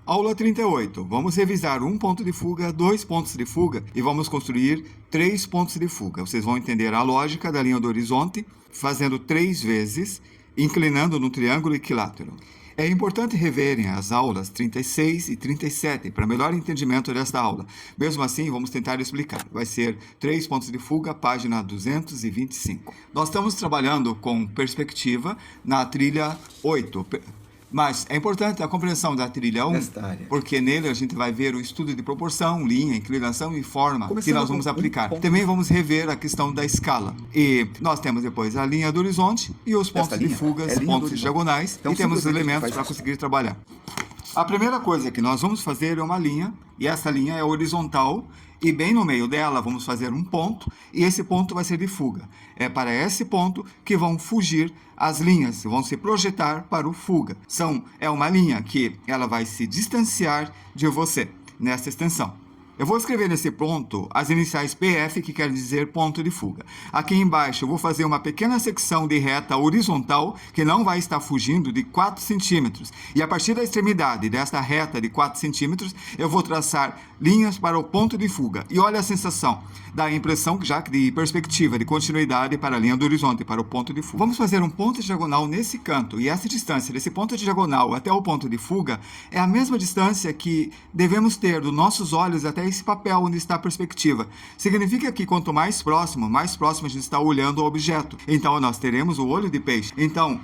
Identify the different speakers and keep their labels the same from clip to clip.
Speaker 1: Aula 38. Vamos revisar um ponto de fuga, 2 pontos de fuga e vamos construir 3 pontos de fuga. Vocês vão entender a lógica da linha do horizonte, fazendo 3 vezes, inclinando no triângulo equilátero. É importante reverem as aulas 36 e 37 para melhor entendimento desta aula. Mesmo assim, vamos tentar explicar. Vai ser 3 pontos de fuga, página 225. Nós estamos trabalhando com perspectiva na trilha 8. Mas é importante a compreensão da trilha 1, porque nele a gente vai ver o estudo de proporção, linha, inclinação e forma que nós vamos aplicar. Também vamos rever a questão da escala. E nós temos depois a linha do horizonte e os pontos de fugas, pontos diagonais, e temos os elementos para conseguir trabalhar. A primeira coisa que nós vamos fazer é uma linha, e essa linha é horizontal, e bem no meio dela vamos fazer um ponto, e esse ponto vai ser de fuga. É para esse ponto que vão fugir as linhas, vão se projetar para o fuga. É uma linha que ela vai se distanciar de você nessa extensão. Eu vou escrever nesse ponto as iniciais PF, que quer dizer ponto de fuga. Aqui embaixo eu vou fazer uma pequena secção de reta horizontal, que não vai estar fugindo, de 4 centímetros. E a partir da extremidade desta reta de 4 centímetros, eu vou traçar linhas para o ponto de fuga. E olha a sensação, dá a impressão já de perspectiva, de continuidade para a linha do horizonte, para o ponto de fuga. Vamos fazer um ponto diagonal nesse canto, e essa distância desse ponto diagonal até o ponto de fuga é a mesma distância que devemos ter dos nossos olhos até esse papel onde está a perspectiva. Significa que quanto mais próximo a gente está olhando o objeto. Então, nós teremos o olho de peixe. Então,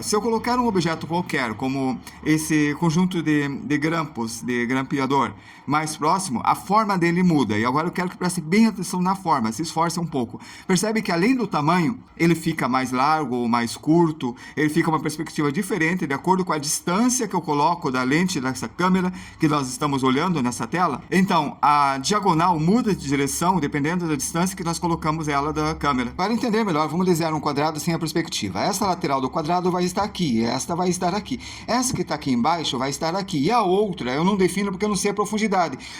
Speaker 1: se eu colocar um objeto qualquer, como esse conjunto de grampos, de grampeador, mais próximo, a forma dele muda. E agora eu quero que preste bem atenção na forma, se esforce um pouco. Percebe que além do tamanho, ele fica mais largo ou mais curto, ele fica uma perspectiva diferente, de acordo com a distância que eu coloco da lente dessa câmera que nós estamos olhando nessa tela. Então, a diagonal muda de direção, dependendo da distância que nós colocamos ela da câmera. Para entender melhor, vamos desenhar um quadrado sem a perspectiva. Essa lateral do quadrado vai estar aqui, esta vai estar aqui. Essa que está aqui embaixo vai estar aqui. E a outra eu não defino porque eu não sei a profundidade.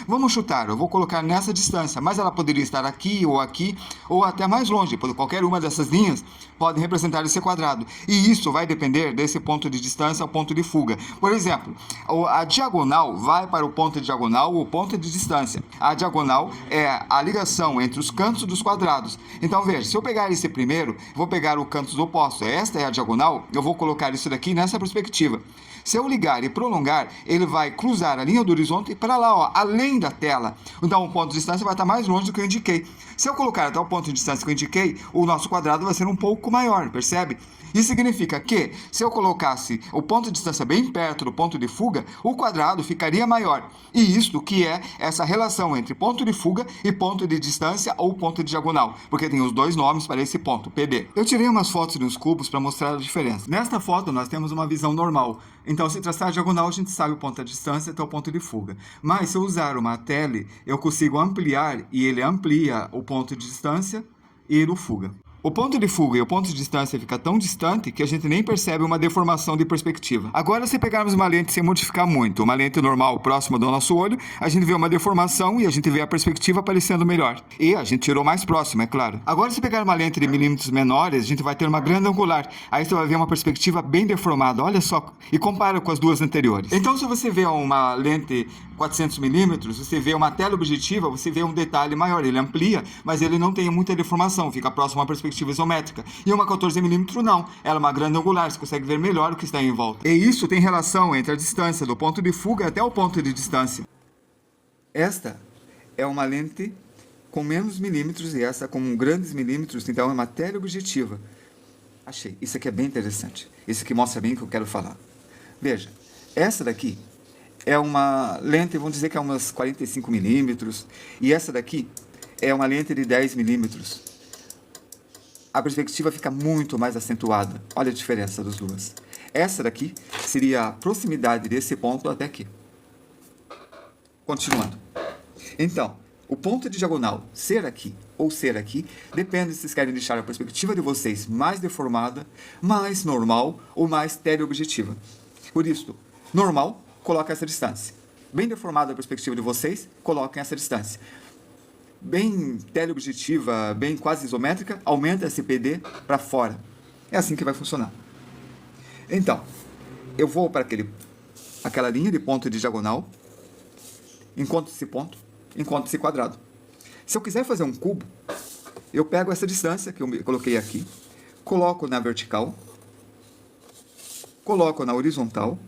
Speaker 1: Vamos chutar, eu vou colocar nessa distância, mas ela poderia estar aqui, ou até mais longe, porque qualquer uma dessas linhas pode representar esse quadrado. E isso vai depender desse ponto de distância ao ponto de fuga. Por exemplo, a diagonal vai para o ponto de diagonal ou ponto de distância. A diagonal é a ligação entre os cantos dos quadrados. Então, veja, se eu pegar esse primeiro, vou pegar o canto oposto. Esta é a diagonal, eu vou colocar isso daqui nessa perspectiva. Se eu ligar e prolongar, ele vai cruzar a linha do horizonte para lá, ó, além da tela. Então, o ponto de distância vai estar mais longe do que eu indiquei. Se eu colocar até o ponto de distância que eu indiquei, o nosso quadrado vai ser um pouco maior, percebe? Isso significa que, se eu colocasse o ponto de distância bem perto do ponto de fuga, o quadrado ficaria maior. E isto que é essa relação entre ponto de fuga e ponto de distância ou ponto de diagonal, porque tem os dois nomes para esse ponto, PD. Eu tirei umas fotos dos cubos para mostrar a diferença. Nesta foto, nós temos uma visão normal. Então, se traçar a diagonal, a gente sabe o ponto de distância até o ponto de fuga. Mas, se eu usar uma tele, eu consigo ampliar, e ele amplia o ponto de distância e o fuga. O ponto de fuga e o ponto de distância fica tão distante que a gente nem percebe uma deformação de perspectiva. Agora, se pegarmos uma lente sem modificar muito, uma lente normal próxima do nosso olho, a gente vê uma deformação e a gente vê a perspectiva aparecendo melhor. E a gente tirou mais próximo, é claro. Agora, se pegar uma lente de milímetros menores, a gente vai ter uma grande angular. Aí você vai ver uma perspectiva bem deformada, olha só, e compara com as duas anteriores. Então, se você vê uma lente 400 milímetros, você vê uma teleobjetiva, você vê um detalhe maior, ele amplia, mas ele não tem muita deformação, fica próximo a uma perspectiva isométrica. E uma 14mm não, ela é uma grande angular, você consegue ver melhor o que está em volta. E isso tem relação entre a distância do ponto de fuga até o ponto de distância. Esta é uma lente com menos milímetros e essa com grandes milímetros, então é uma teleobjetiva. Achei, isso aqui é bem interessante. Isso aqui mostra bem o que eu quero falar. Veja, essa daqui é uma lente, vamos dizer que é umas 45 milímetros, e essa daqui é uma lente de 10 milímetros. A perspectiva fica muito mais acentuada. Olha a diferença das duas. Essa daqui seria a proximidade desse ponto até aqui. Continuando. Então, o ponto de diagonal ser aqui ou ser aqui depende se vocês querem deixar a perspectiva de vocês mais deformada, mais normal ou mais teleobjetiva. Por isso, normal, coloca essa distância. Bem deformada a perspectiva de vocês, coloquem essa distância. Bem teleobjetiva, bem quase isométrica, aumenta esse PD para fora. É assim que vai funcionar. Então, eu vou para aquele aquela linha de ponto de diagonal, encontro esse ponto, encontro esse quadrado. Se eu quiser fazer um cubo, eu pego essa distância que eu coloquei aqui, coloco na vertical, coloco na horizontal,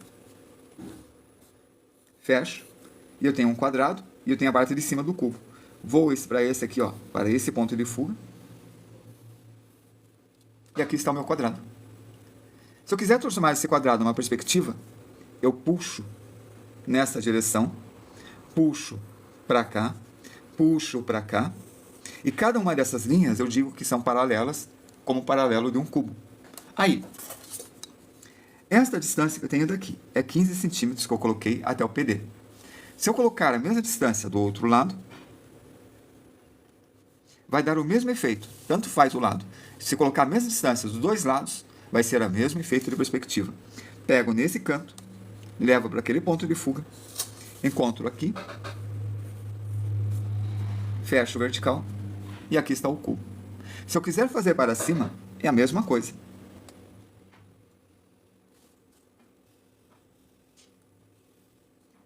Speaker 1: fecho, e eu tenho um quadrado, e eu tenho a parte de cima do cubo. Vou para esse aqui, ó, para esse ponto de fuga, e aqui está o meu quadrado. Se eu quiser transformar esse quadrado numa perspectiva, eu puxo nessa direção, puxo para cá, puxo para cá, e cada uma dessas linhas eu digo que são paralelas, como paralelo de um cubo. Aí, esta distância que eu tenho daqui é 15 centímetros que eu coloquei até o PD. Se eu colocar a mesma distância do outro lado, vai dar o mesmo efeito, tanto faz o lado. Se colocar a mesma distância dos dois lados, vai ser o mesmo efeito de perspectiva. Pego nesse canto, levo para aquele ponto de fuga, encontro aqui, fecho vertical, e aqui está o cubo. Se eu quiser fazer para cima, é a mesma coisa.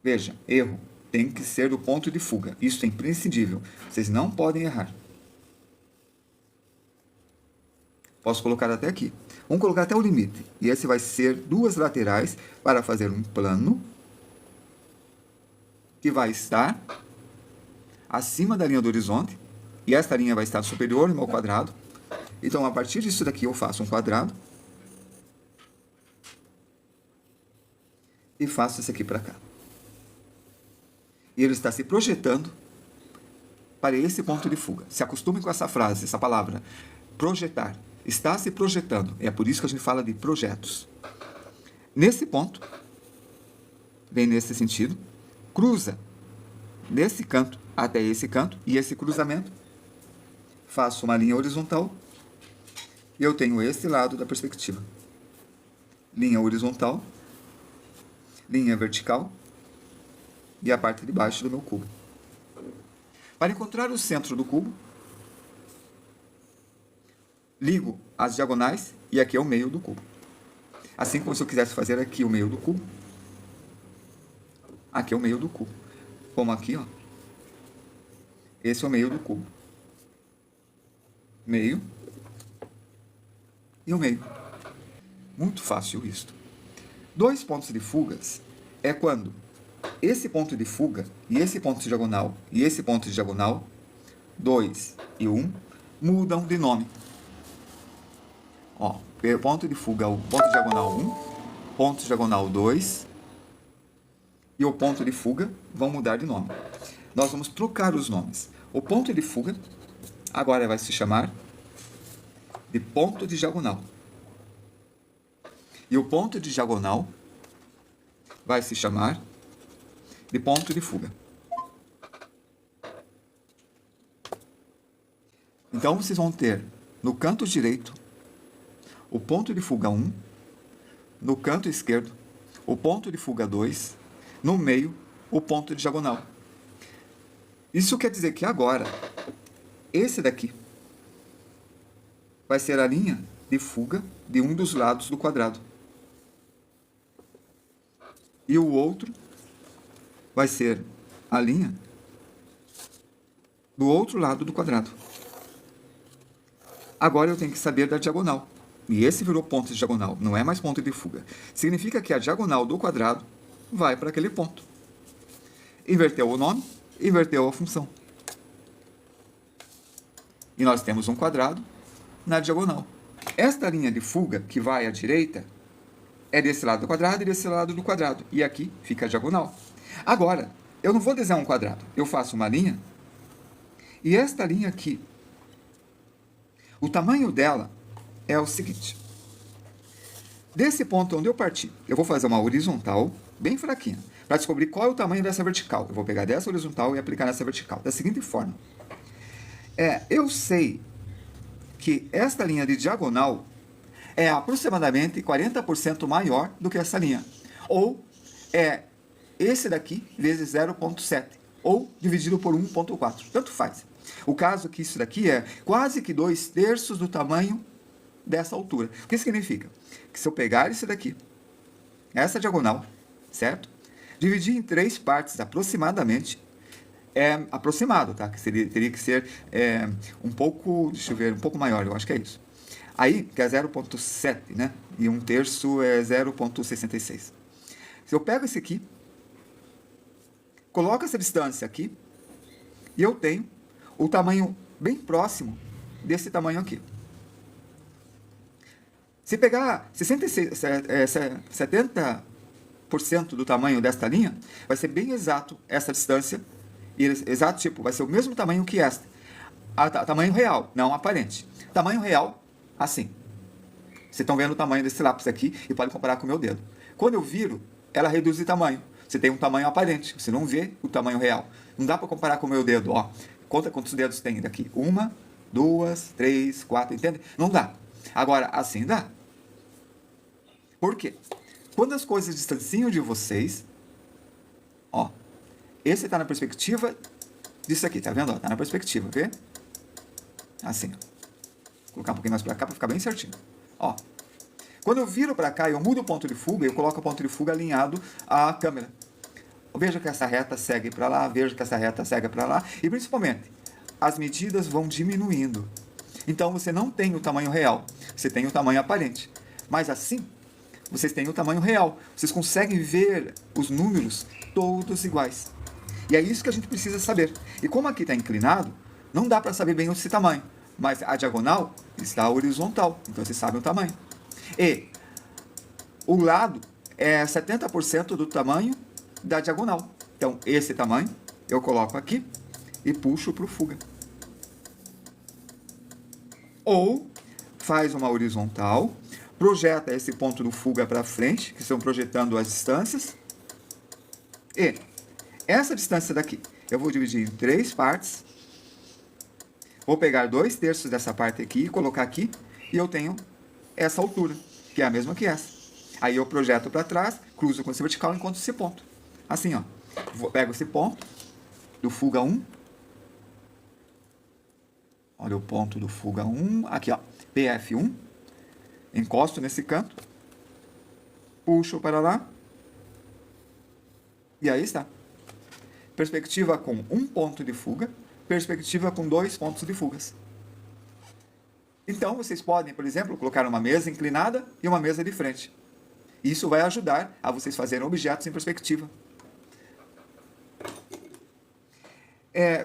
Speaker 1: Veja, erro. Tem que ser do ponto de fuga. Isso é imprescindível. Vocês não podem errar. Posso colocar até aqui. Vamos colocar até o limite. E esse vai ser duas laterais para fazer um plano que vai estar acima da linha do horizonte. E esta linha vai estar superior ao meu quadrado. Então, a partir disso daqui, eu faço um quadrado. E faço esse aqui para cá. E ele está se projetando para esse ponto de fuga. Se acostume com essa frase, essa palavra. Projetar. Está se projetando. É por isso que a gente fala de projetos. Nesse ponto, vem nesse sentido, cruza desse canto até esse canto, e esse cruzamento, faço uma linha horizontal, e eu tenho esse lado da perspectiva. Linha horizontal, linha vertical, e a parte de baixo do meu cubo. Para encontrar o centro do cubo, ligo as diagonais, e aqui é o meio do cubo. Assim como se eu quisesse fazer aqui o meio do cubo, aqui é o meio do cubo. Como aqui, ó. Esse é o meio do cubo. Meio. E o meio. Muito fácil isto. Dois pontos de fugas é quando esse ponto de fuga e esse ponto de diagonal e esse ponto de diagonal, 2 e 1, mudam de nome. Ó, ponto de fuga, o ponto de diagonal 1, ponto de diagonal 2 e o ponto de fuga vão mudar de nome. Nós vamos trocar os nomes. O ponto de fuga agora vai se chamar de ponto de diagonal. E o ponto de diagonal vai se chamar de ponto de fuga. Então, vocês vão ter no canto direito o ponto de fuga 1, no canto esquerdo o ponto de fuga 2, no meio o ponto de diagonal. Isso quer dizer que agora, esse daqui vai ser a linha de fuga de um dos lados do quadrado. E o outro vai ser a linha do outro lado do quadrado. Agora eu tenho que saber da diagonal. E esse virou ponto de diagonal, não é mais ponto de fuga. Significa que a diagonal do quadrado vai para aquele ponto. Inverteu o nome, inverteu a função. E nós temos um quadrado na diagonal. Esta linha de fuga que vai à direita é desse lado do quadrado e desse lado do quadrado. E aqui fica a diagonal. Agora, eu não vou desenhar um quadrado. Eu faço uma linha. E esta linha aqui, o tamanho dela é o seguinte. Desse ponto onde eu parti, eu vou fazer uma horizontal bem fraquinha, para descobrir qual é o tamanho dessa vertical. Eu vou pegar dessa horizontal e aplicar nessa vertical, da seguinte forma. Eu sei que esta linha de diagonal é aproximadamente 40% maior do que essa linha. Ou é esse daqui vezes 0,7. Ou dividido por 1,4. Tanto faz. O caso é que isso daqui é quase que 2/3 do tamanho dessa altura. O que significa? Que se eu pegar esse daqui, essa diagonal, certo? Dividir em 3 partes aproximadamente é aproximado, tá? Que teria que ser um pouco, deixa eu ver, um pouco maior, eu acho que é isso. Aí, que é 0,7, né? E 1/3 é 0,66. Se eu pego esse aqui, coloco essa distância aqui, e eu tenho o tamanho bem próximo desse tamanho aqui. Se pegar 70% do tamanho desta linha, vai ser bem exato essa distância, e exato tipo, vai ser o mesmo tamanho que esta. Tamanho real, não aparente. Tamanho real, assim. Vocês estão vendo o tamanho desse lápis aqui e podem comparar com o meu dedo. Quando eu viro, ela reduz de tamanho. Você tem um tamanho aparente, você não vê o tamanho real. Não dá para comparar com o meu dedo, ó. Conta quantos dedos tem daqui. 1, 2, 3, 4, entende? Não dá. Agora, assim dá. Por quê? Quando as coisas distanciam de vocês, ó, esse está na perspectiva disso aqui, tá vendo? Está na perspectiva, vê? Assim, ó. Vou colocar um pouquinho mais para cá para ficar bem certinho. Ó, quando eu viro para cá e eu mudo o ponto de fuga, eu coloco o ponto de fuga alinhado à câmera. Veja que essa reta segue para lá, veja que essa reta segue para lá, e principalmente, as medidas vão diminuindo. Então você não tem o tamanho real, você tem o tamanho aparente. Mas assim, vocês têm o tamanho real. Vocês conseguem ver os números todos iguais. E é isso que a gente precisa saber. E como aqui está inclinado, não dá para saber bem esse tamanho. Mas a diagonal está horizontal, então você sabe o tamanho. E o lado é 70% do tamanho da diagonal. Então, esse tamanho eu coloco aqui e puxo para o fuga. Ou faz uma horizontal, projeta esse ponto do fuga para frente, que estão projetando as distâncias. E essa distância daqui eu vou dividir em 3 partes. Vou pegar 2/3 dessa parte aqui e colocar aqui, e eu tenho essa altura, que é a mesma que essa. Aí eu projeto para trás, cruzo com esse vertical e encontro esse ponto. Assim, ó. Pego esse ponto do fuga 1. Olha o ponto do fuga 1. Aqui, ó. PF1. Encosto nesse canto. Puxo para lá. E aí está. Perspectiva com um ponto de fuga. Perspectiva com 2 pontos de fugas. Então, vocês podem, por exemplo, colocar uma mesa inclinada e uma mesa de frente. Isso vai ajudar a vocês fazerem objetos em perspectiva.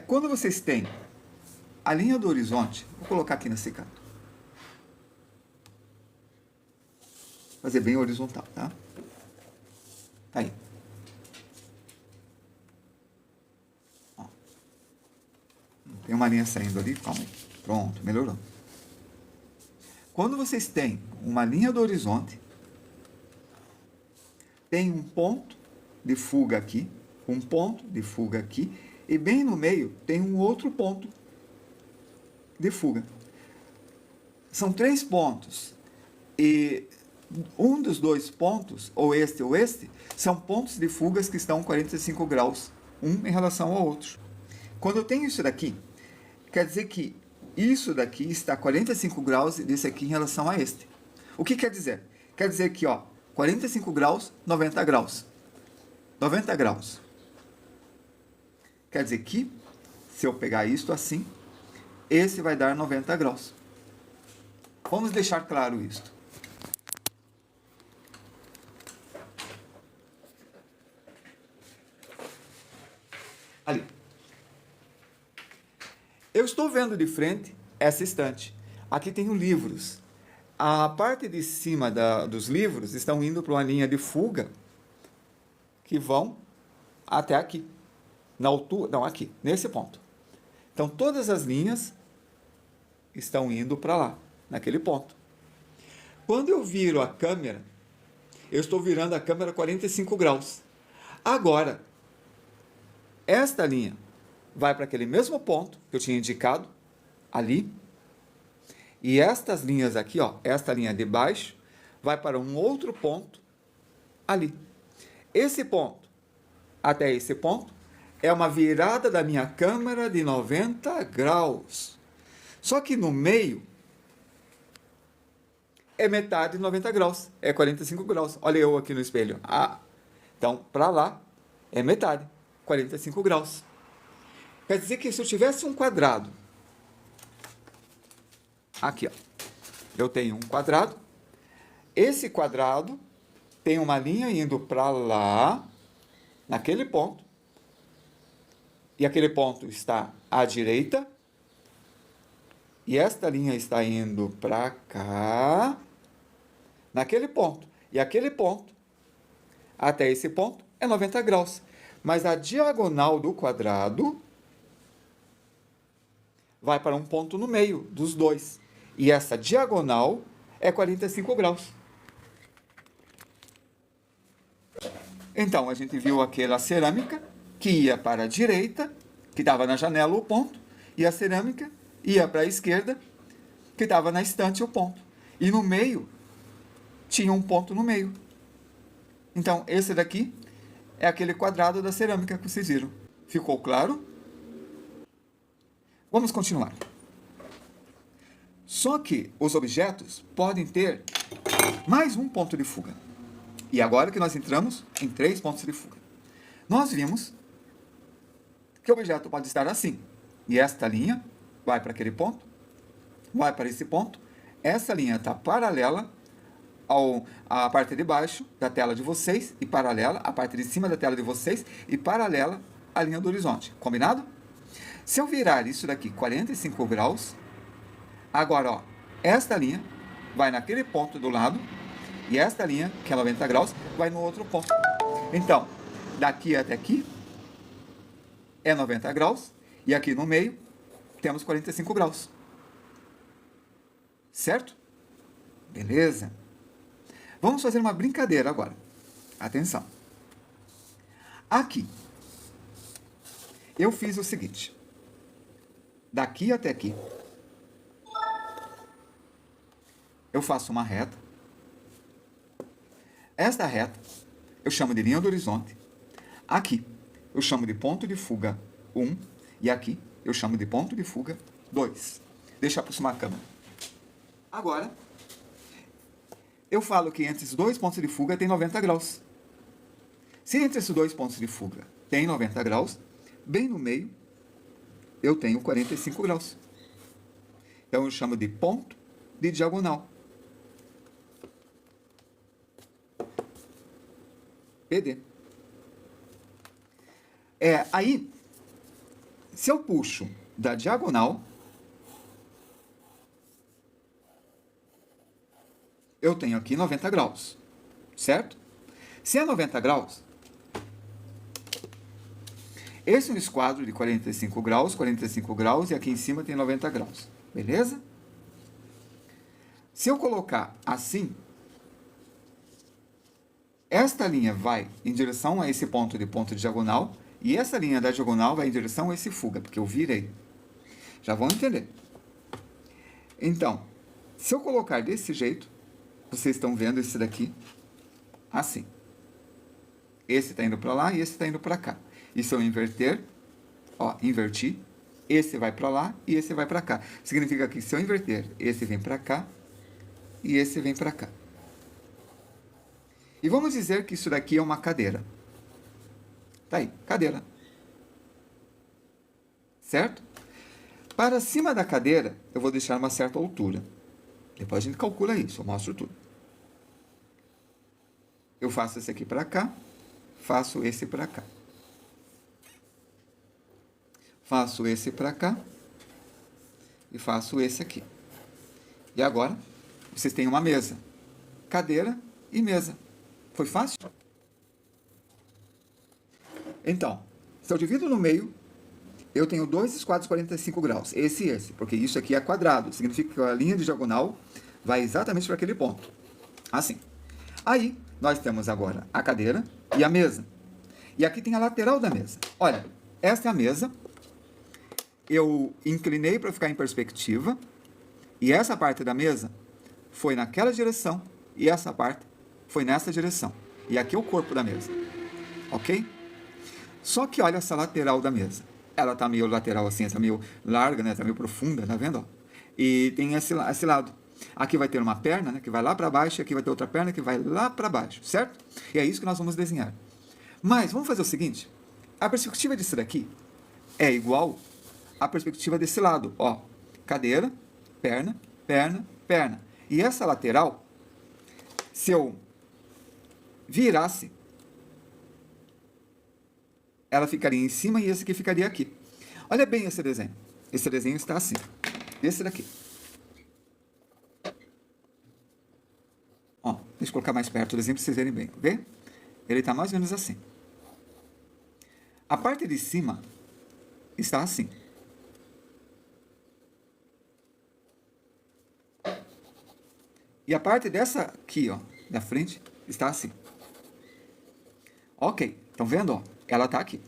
Speaker 1: Quando vocês têm a linha do horizonte, vou colocar aqui nesse canto. Fazer bem horizontal, tá? Aí. Ó. Tem uma linha saindo ali, calma aí. Pronto, melhorou. Quando vocês têm uma linha do horizonte, tem um ponto de fuga aqui, um ponto de fuga aqui, e bem no meio tem um outro ponto de fuga. São 3 pontos, e um dos 2 pontos, ou este, são pontos de fugas que estão 45 graus, um em relação ao outro. Quando eu tenho isso daqui, quer dizer que isso daqui está 45 graus desse aqui em relação a este. O que quer dizer? Quer dizer que, ó, 45 graus, 90 graus. 90 graus. Quer dizer que, se eu pegar isto assim, esse vai dar 90 graus. Vamos deixar claro isto. Ali. Eu estou vendo de frente essa estante. Aqui tenho livros. A parte de cima dos livros estão indo para uma linha de fuga que vão até aqui. Na altura, não, aqui, nesse ponto. Então, todas as linhas estão indo para lá, naquele ponto. Quando eu viro a câmera, eu estou virando a câmera 45 graus. Agora, esta linha vai para aquele mesmo ponto que eu tinha indicado, ali. E estas linhas aqui, ó, esta linha de baixo, vai para um outro ponto, ali. Esse ponto, até esse ponto, é uma virada da minha câmera de 90 graus. Só que no meio, é metade de 90 graus, é 45 graus. Olha eu aqui no espelho. Então, para lá, é metade, 45 graus. Quer dizer que se eu tivesse um quadrado, aqui, ó, eu tenho um quadrado, esse quadrado tem uma linha indo para lá, naquele ponto, e aquele ponto está à direita, e esta linha está indo para cá, naquele ponto, e aquele ponto, até esse ponto, é 90 graus. Mas a diagonal do quadrado vai para um ponto no meio dos dois. E essa diagonal é 45 graus. Então, a gente viu aquela cerâmica que ia para a direita, que estava na janela o ponto, e a cerâmica ia para a esquerda, que estava na estante o ponto. E no meio, tinha um ponto no meio. Então, esse daqui é aquele quadrado da cerâmica que vocês viram. Ficou claro? Vamos continuar. Só que os objetos podem ter mais um ponto de fuga. E agora que nós entramos em 3 pontos de fuga. Nós vimos que o objeto pode estar assim. E esta linha vai para aquele ponto, vai para esse ponto. Essa linha está paralela à parte de baixo da tela de vocês e paralela à parte de cima da tela de vocês e paralela à linha do horizonte. Combinado? Se eu virar isso daqui 45 graus, agora, ó, esta linha vai naquele ponto do lado e esta linha, que é 90 graus, vai no outro ponto. Então, daqui até aqui é 90 graus e aqui no meio temos 45 graus. Certo? Beleza? Vamos fazer uma brincadeira agora. Atenção. Aqui, eu fiz o seguinte. Daqui até aqui, eu faço uma reta. Esta reta eu chamo de linha do horizonte. Aqui eu chamo de ponto de fuga 1 e aqui eu chamo de ponto de fuga 2. Deixa eu aproximar a câmera. Agora, eu falo que entre esses dois pontos de fuga tem 90 graus. Se entre esses dois pontos de fuga tem 90 graus, bem no meio eu tenho 45 graus. Então eu chamo de ponto de diagonal. PD. Aí, se eu puxo da diagonal, eu tenho aqui 90 graus, certo? Se é 90 graus, esse é um esquadro de 45 graus, e aqui em cima tem 90 graus, beleza? Se eu colocar assim, esta linha vai em direção a esse ponto de diagonal, e essa linha da diagonal vai em direção a esse fuga, porque eu virei. Já vão entender. Então, se eu colocar desse jeito, vocês estão vendo esse daqui assim. Esse está indo para lá e esse está indo para cá. E se eu inverter, ó, inverti, esse vai para lá e esse vai para cá. Significa que se eu inverter, esse vem para cá e esse vem para cá. E vamos dizer que isso daqui é uma cadeira. Tá aí, cadeira. Certo? Para cima da cadeira, eu vou deixar uma certa altura. Depois a gente calcula isso, eu mostro tudo. Eu faço esse aqui para cá, faço esse para cá. Faço esse para cá e faço esse aqui. E agora, vocês têm uma mesa. Cadeira e mesa. Foi fácil? Então, se eu divido no meio, eu tenho dois esquadros 45 graus. Esse e esse, porque isso aqui é quadrado. Significa que a linha de diagonal vai exatamente para aquele ponto. Assim. Aí, nós temos agora a cadeira e a mesa. E aqui tem a lateral da mesa. Olha, esta é a mesa. Eu inclinei para ficar em perspectiva. E essa parte da mesa foi naquela direção. E essa parte foi nessa direção. E aqui é o corpo da mesa. Ok? Só que olha essa lateral da mesa. Ela está meio lateral assim, está meio larga, né? Está meio profunda, tá vendo? Ó? E tem esse lado. Aqui vai ter uma perna, né, que vai lá para baixo, e aqui vai ter outra perna que vai lá para baixo, certo? E é isso que nós vamos desenhar.
Speaker 2: Mas vamos fazer o seguinte, a perspectiva disso daqui é igual à perspectiva desse lado, ó, cadeira, perna, perna, perna. E essa lateral, se eu virasse, ela ficaria em cima e esse aqui ficaria aqui. Olha bem esse desenho. Esse desenho está assim. Esse daqui. Ó, deixa eu colocar mais perto o desenho para vocês verem bem. Vê? Ele está mais ou menos assim. A parte de cima está assim. E a parte dessa aqui, ó, da frente, está assim. Ok, estão vendo? Ó? Ela está aqui.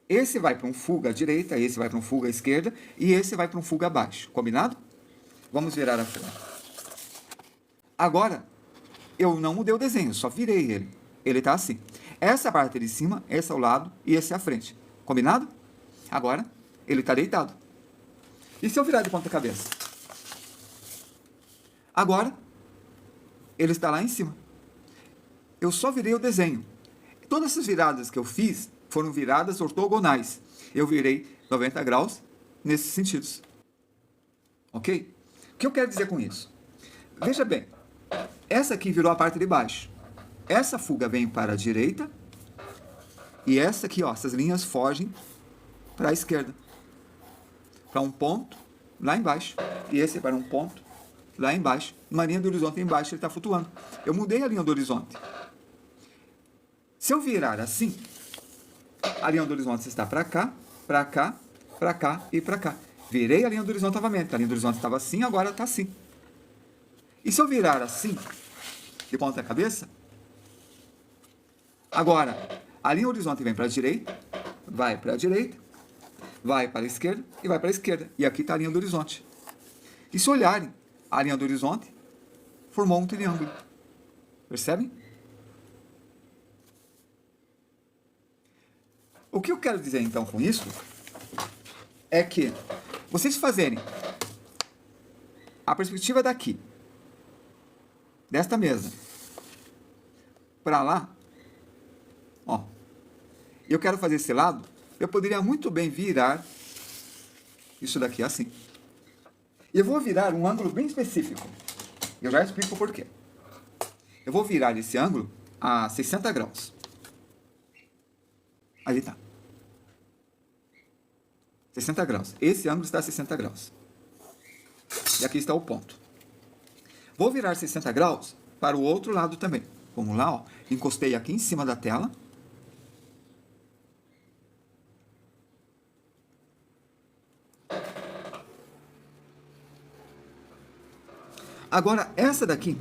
Speaker 2: Esse vai para um fuga à direita, esse vai para um fuga à esquerda, e esse vai para um fuga abaixo. Combinado? Vamos virar a folha. Agora, eu não mudei o desenho, só virei ele. Ele está assim. Essa parte de cima, esse é o lado e esse é a frente. Combinado? Agora, ele está deitado. E se eu virar de ponta cabeça? Agora, ele está lá em cima. Eu só virei o desenho. Todas essas viradas que eu fiz foram viradas ortogonais. Eu virei 90 graus nesses sentidos. Ok? O que eu quero dizer com isso? Veja bem, essa aqui virou a parte de baixo. Essa fuga vem para a direita e essa aqui, ó, essas linhas fogem para a esquerda. Para um ponto lá embaixo. E esse para um ponto lá embaixo. Uma linha do horizonte embaixo, ele está flutuando. Eu mudei a linha do horizonte. Se eu virar assim, a linha do horizonte está para cá, para cá, para cá e para cá. Virei a linha do horizonte novamente. A linha do horizonte estava assim, agora está assim. E se eu virar assim, de ponta cabeça, agora a linha do horizonte vem para a direita, vai para a direita, vai para a esquerda e vai para a esquerda. E aqui está a linha do horizonte. E se olharem, a linha do horizonte formou um triângulo. Percebem? O que eu quero dizer então com isso é que vocês fazerem a perspectiva daqui, desta mesa, para lá, ó, eu quero fazer esse lado, eu poderia muito bem virar isso daqui assim. E eu vou virar um ângulo bem específico. Eu já explico o porquê. Eu vou virar esse ângulo a 60 graus. Ali está. 60 graus. Esse ângulo está a 60 graus. E aqui está o ponto. Vou virar 60 graus para o outro lado também. Vamos lá, ó. Encostei aqui em cima da tela. Agora, essa daqui,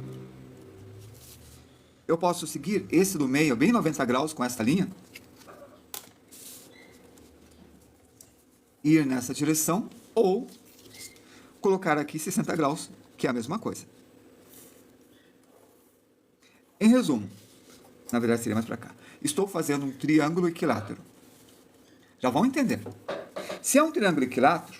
Speaker 2: eu posso seguir esse do meio, bem 90 graus com essa linha. Ir nessa direção, ou colocar aqui 60 graus, que é a mesma coisa. Em resumo, na verdade seria mais para cá, estou fazendo um triângulo equilátero. Já vão entender. Se é um triângulo equilátero,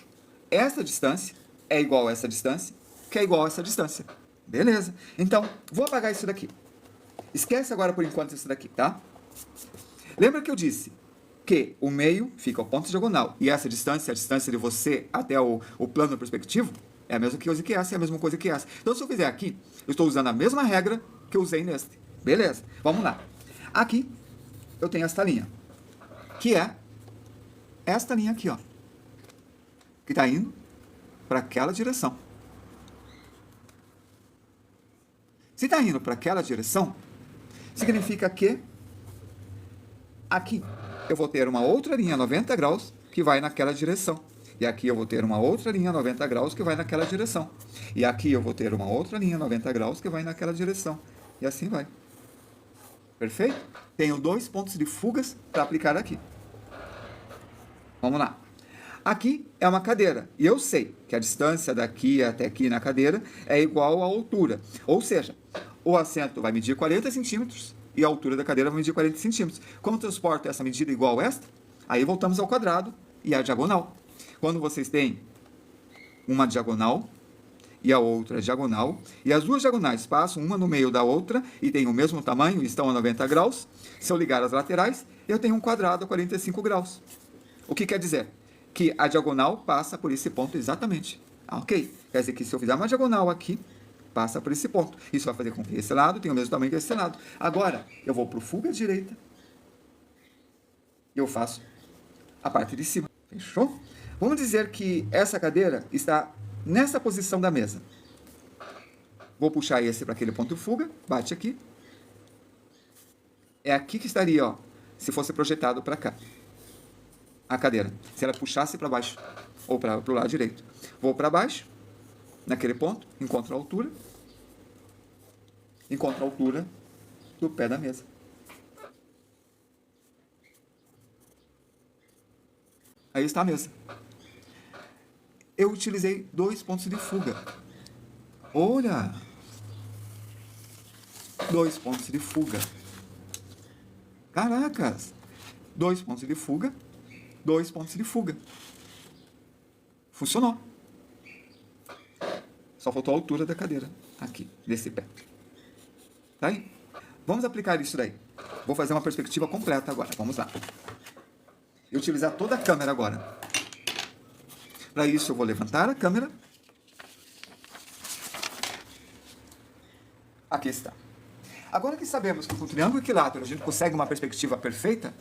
Speaker 2: essa distância é igual a essa distância, que é igual a essa distância. Beleza. Então, vou apagar isso daqui. Esquece agora por enquanto isso daqui, tá? Lembra que eu disse que o meio fica ao ponto diagonal e essa distância, a distância de você até o plano perspectivo, é a mesma coisa que essa, é a mesma coisa que essa. Então, se eu fizer aqui, eu estou usando a mesma regra que eu usei neste. Beleza. Vamos lá. Aqui, eu tenho esta linha, que é esta linha aqui, ó, que está indo para aquela direção. Se está indo para aquela direção, significa que aqui eu vou ter uma outra linha 90 graus que vai naquela direção. E aqui eu vou ter uma outra linha 90 graus que vai naquela direção. E aqui eu vou ter uma outra linha 90 graus que vai naquela direção. E assim vai. Perfeito? Tenho 2 pontos de fugas para aplicar aqui. Vamos lá. Aqui é uma cadeira, e eu sei que a distância daqui até aqui na cadeira é igual à altura. Ou seja, o assento vai medir 40 centímetros e a altura da cadeira vai medir 40 centímetros. Como eu transporto essa medida igual a esta, aí voltamos ao quadrado e à diagonal. Quando vocês têm uma diagonal e a outra diagonal, e as duas diagonais passam uma no meio da outra e têm o mesmo tamanho, estão a 90 graus. Se eu ligar as laterais, eu tenho um quadrado a 45 graus. O que quer dizer? Que a diagonal passa por esse ponto exatamente. Ok? Quer dizer que se eu fizer uma diagonal aqui, passa por esse ponto. Isso vai fazer com que esse lado tenha o mesmo tamanho que esse lado. Agora, eu vou para o fuga direita e eu faço a parte de cima. Fechou? Vamos dizer que essa cadeira está nessa posição da mesa. Vou puxar esse para aquele ponto de fuga, bate aqui. É aqui que estaria, ó, se fosse projetado para cá. A cadeira, se ela puxasse para baixo ou para o lado direito. Vou para baixo, naquele ponto, encontro a altura do pé da mesa. Aí está a mesa. Eu utilizei 2 pontos de fuga. Olha! 2 pontos de fuga. Caracas! 2 pontos de fuga, 2 pontos de fuga. Funcionou. Só faltou a altura da cadeira. Aqui, desse pé. Tá aí? Vamos aplicar isso daí. Vou fazer uma perspectiva completa agora. Vamos lá. E utilizar toda a câmera agora. Para isso, eu vou levantar a câmera. Aqui está. Agora que sabemos que com o triângulo equilátero a gente consegue uma perspectiva perfeita,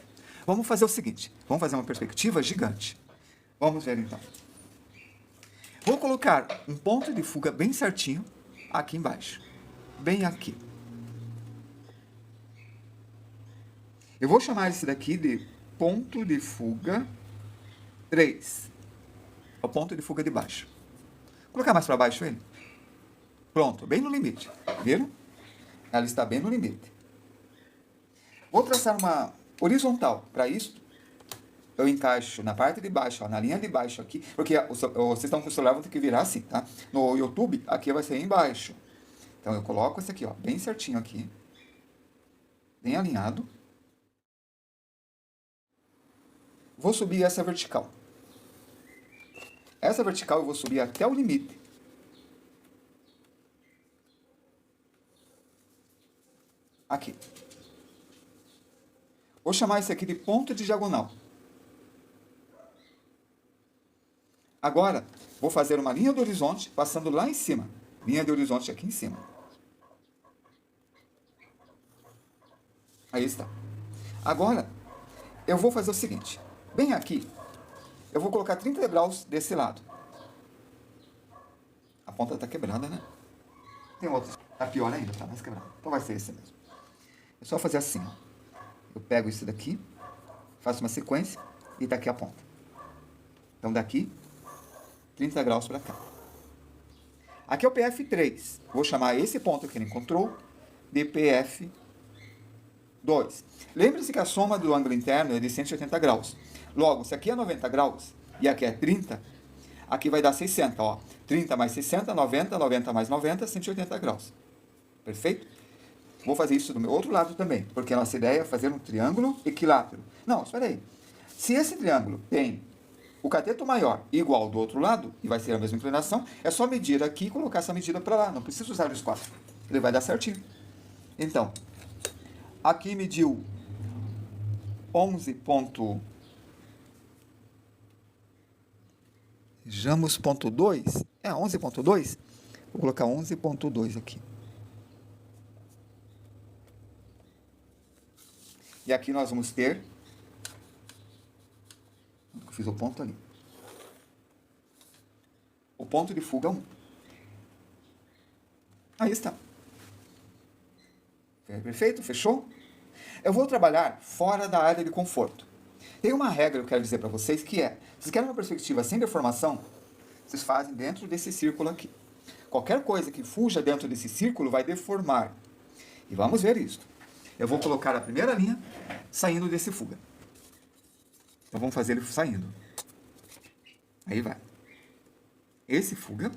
Speaker 2: vamos fazer o seguinte. Vamos fazer uma perspectiva gigante. Vamos ver então. Vou colocar um ponto de fuga bem certinho aqui embaixo. Bem aqui. Eu vou chamar esse daqui de ponto de fuga 3. É o ponto de fuga de baixo. Vou colocar mais para baixo ele. Pronto, bem no limite. Viram? Ela está bem no limite. Vou traçar uma horizontal. Para isso, eu encaixo na parte de baixo, ó, na linha de baixo aqui, porque vocês estão com o celular, vão ter que virar assim, tá? No YouTube, aqui vai ser embaixo. Então, eu coloco esse aqui, ó, bem certinho aqui. Bem alinhado. Vou subir essa vertical. Essa vertical eu vou subir até o limite. Aqui. Vou chamar esse aqui de ponto de diagonal. Agora, vou fazer uma linha do horizonte, passando lá em cima. Linha de horizonte aqui em cima. Aí está. Agora, eu vou fazer o seguinte. Bem aqui, eu vou colocar 30 graus desse lado. A ponta está quebrada, né? Tem outro. Está pior ainda, está mais quebrado. Então vai ser esse mesmo. É só fazer assim, ó. Eu pego isso daqui, faço uma sequência e tá aqui a ponta. Então daqui, 30 graus para cá. Aqui é o PF3. Vou chamar esse ponto que ele encontrou de PF2. Lembre-se que a soma do ângulo interno é de 180 graus. Logo, se aqui é 90 graus e aqui é 30, aqui vai dar 60, ó. 30 mais 60, 90, 90 mais 90, 180 graus. Perfeito? Vou fazer isso do meu outro lado também, porque a nossa ideia é fazer um triângulo equilátero. Não, espera aí. Se esse triângulo tem o cateto maior igual do outro lado, e vai ser a mesma inclinação, é só medir aqui e colocar essa medida para lá. Não precisa usar o esquadro. Ele vai dar certinho. Então, aqui mediu 11 ponto... Vejamos ponto 2. É, 11.2. Vou colocar 11.2 aqui. E aqui nós vamos ter... Eu fiz o ponto ali. O ponto de fuga 1. Aí está. Perfeito? Fechou? Eu vou trabalhar fora da área de conforto. Tem uma regra que eu quero dizer para vocês que é... Vocês querem uma perspectiva sem deformação? Vocês fazem dentro desse círculo aqui. Qualquer coisa que fuja dentro desse círculo vai deformar. E vamos ver isso. Eu vou colocar a primeira linha saindo desse fuga. Então vamos fazer ele saindo. Aí vai. Esse fuga.